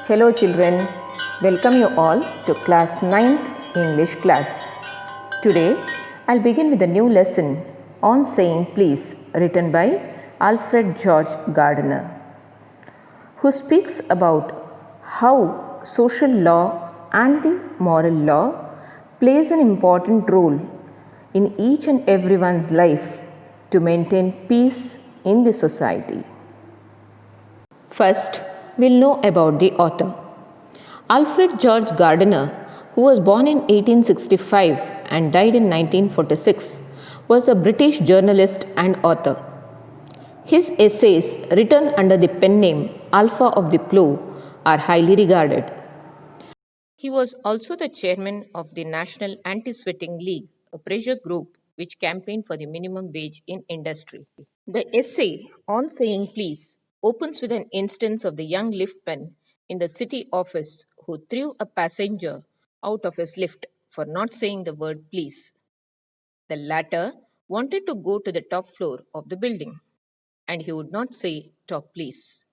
Hello children, welcome you all to class 9th English class. Today I'll begin with a new lesson on saying please written by Alfred George Gardiner, who speaks about how social law and the moral law plays an important role in each and everyone's life to maintain peace in the society. First, we'll know about the author. Alfred George Gardiner, who was born in 1865 and died in 1946, was a British journalist and author. His essays, written under the pen name Alpha of the Plough, are highly regarded. He was also the chairman of the National Anti-Sweating League, a pressure group which campaigned for the minimum wage in industry. The essay on saying please opens with an instance of the young liftman in the city office who threw a passenger out of his lift for not saying the word please. The latter wanted to go to the top floor of the building, and he would not say top please.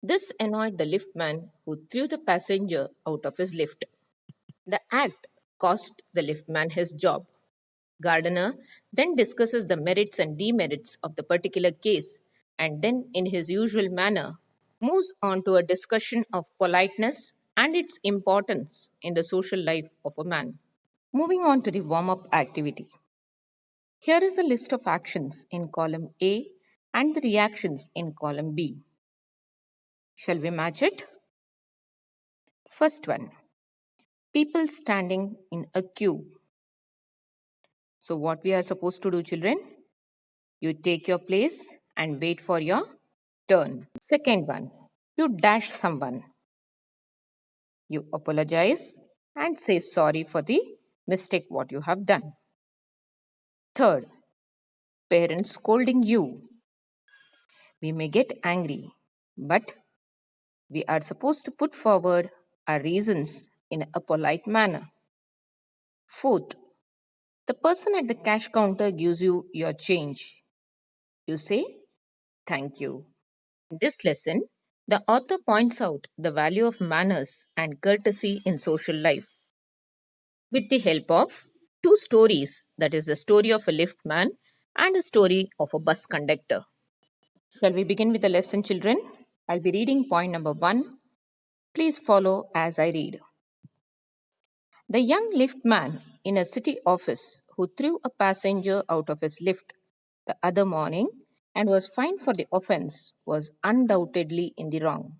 This annoyed the liftman who threw the passenger out of his lift. The act cost the liftman his job. Gardiner then discusses the merits and demerits of the particular case and then, in his usual manner, moves on to a discussion of politeness and its importance in the social life of a man. Moving on to the warm up activity. Here is a list of actions in column A and the reactions in column B. Shall we match it? First one, people standing in a queue. So, what we are supposed to do, children? You take your place and wait for your turn. Second one, you dash someone. You apologize and say sorry for the mistake what you have done. Third, parents scolding you. We may get angry, but we are supposed to put forward our reasons in a polite manner. Fourth, the person at the cash counter gives you your change. You say, thank you. In this lesson, the author points out the value of manners and courtesy in social life with the help of two stories, that is, the story of a liftman and a story of a bus conductor. Shall we begin with the lesson, children? I'll be reading point number 1. Please follow as I read. The young liftman in a city office who threw a passenger out of his lift the other morning and was fined for the offense was undoubtedly in the wrong.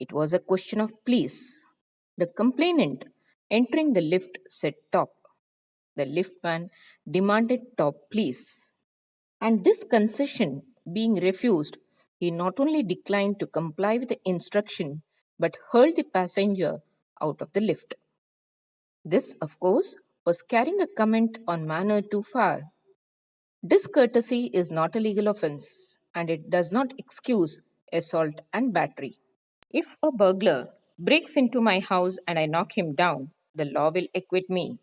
It was a question of please. The complainant entering the lift said top. The liftman demanded top please. And this concession being refused, he not only declined to comply with the instruction but hurled the passenger out of the lift. This, of course, was carrying a comment on manner too far. Discourtesy is not a legal offense and it does not excuse assault and battery. If a burglar breaks into my house and I knock him down, the law will acquit me.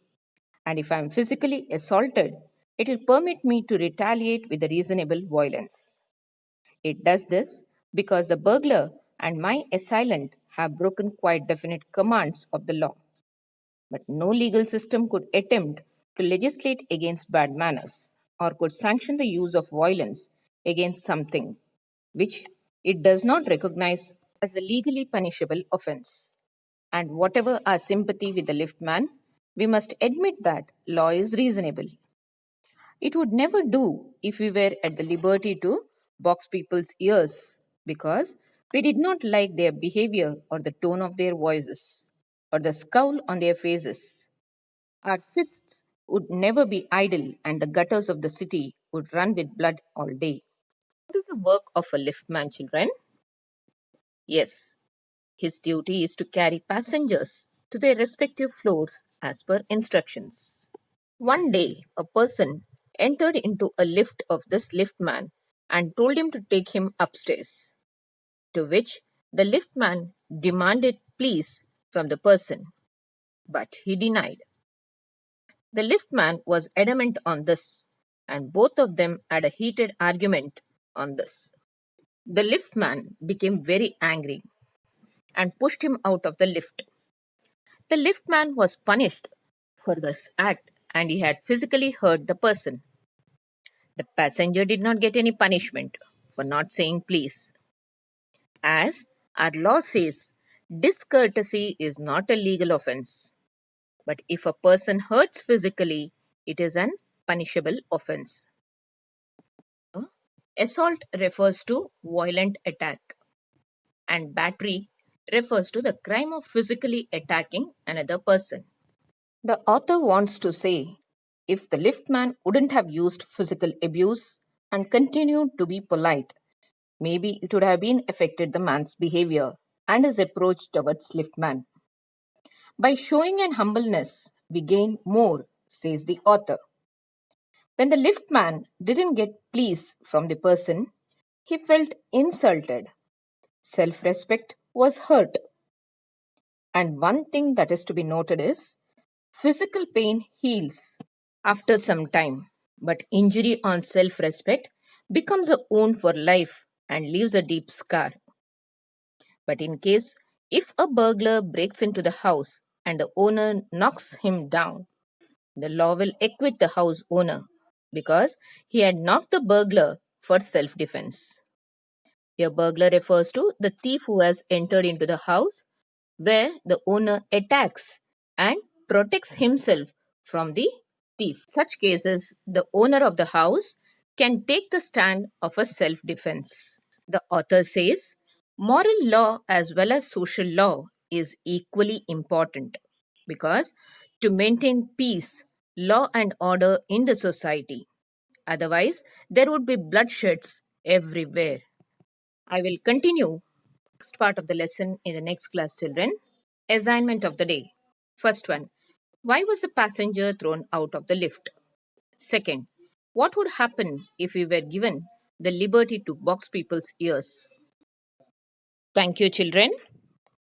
And if I am physically assaulted, it will permit me to retaliate with a reasonable violence. It does this because the burglar and my assailant have broken quite definite commands of the law. But no legal system could attempt to legislate against bad manners or could sanction the use of violence against something which it does not recognize as a legally punishable offense. And whatever our sympathy with the liftman, we must admit that law is reasonable. It would never do if we were at the liberty to box people's ears because we did not like their behavior or the tone of their voices or the scowl on their faces. Our fists would never be idle and the gutters of the city would run with blood all day. What is the work of a liftman, children? Yes, his duty is to carry passengers to their respective floors as per instructions. One day, a person entered into a lift of this liftman and told him to take him upstairs, to which the liftman demanded please from the person, but he denied. The liftman was adamant on this, and both of them had a heated argument on this. The liftman became very angry and pushed him out of the lift. The liftman was punished for this act and he had physically hurt the person. The passenger did not get any punishment for not saying please. As our law says, discourtesy is not a legal offense. But if a person hurts physically, it is an punishable offense. Assault refers to violent attack, and battery refers to the crime of physically attacking another person. The author wants to say if the liftman wouldn't have used physical abuse and continued to be polite, maybe it would have been affected the man's behavior and his approach towards liftman. By showing an humbleness, we gain more, says the author. When the liftman didn't get please from the person, he felt insulted. Self respect was hurt. And one thing that is to be noted is physical pain heals after some time, but injury on self respect becomes a wound for life and leaves a deep scar. But in case if a burglar breaks into the house and the owner knocks him down, the law will acquit the house owner because he had knocked the burglar for self defense. A burglar refers to the thief who has entered into the house where the owner attacks and protects himself from the thief. In such cases, the owner of the house can take the stand of a self defense. The author says moral law as well as social law is equally important because to maintain peace, law, and order in the society. Otherwise, there would be bloodsheds everywhere. I will continue next part of the lesson in the next class, children. Assignment of the day. First one. Why was the passenger thrown out of the lift? Second. What would happen if we were given the liberty to box people's ears? Thank you, children.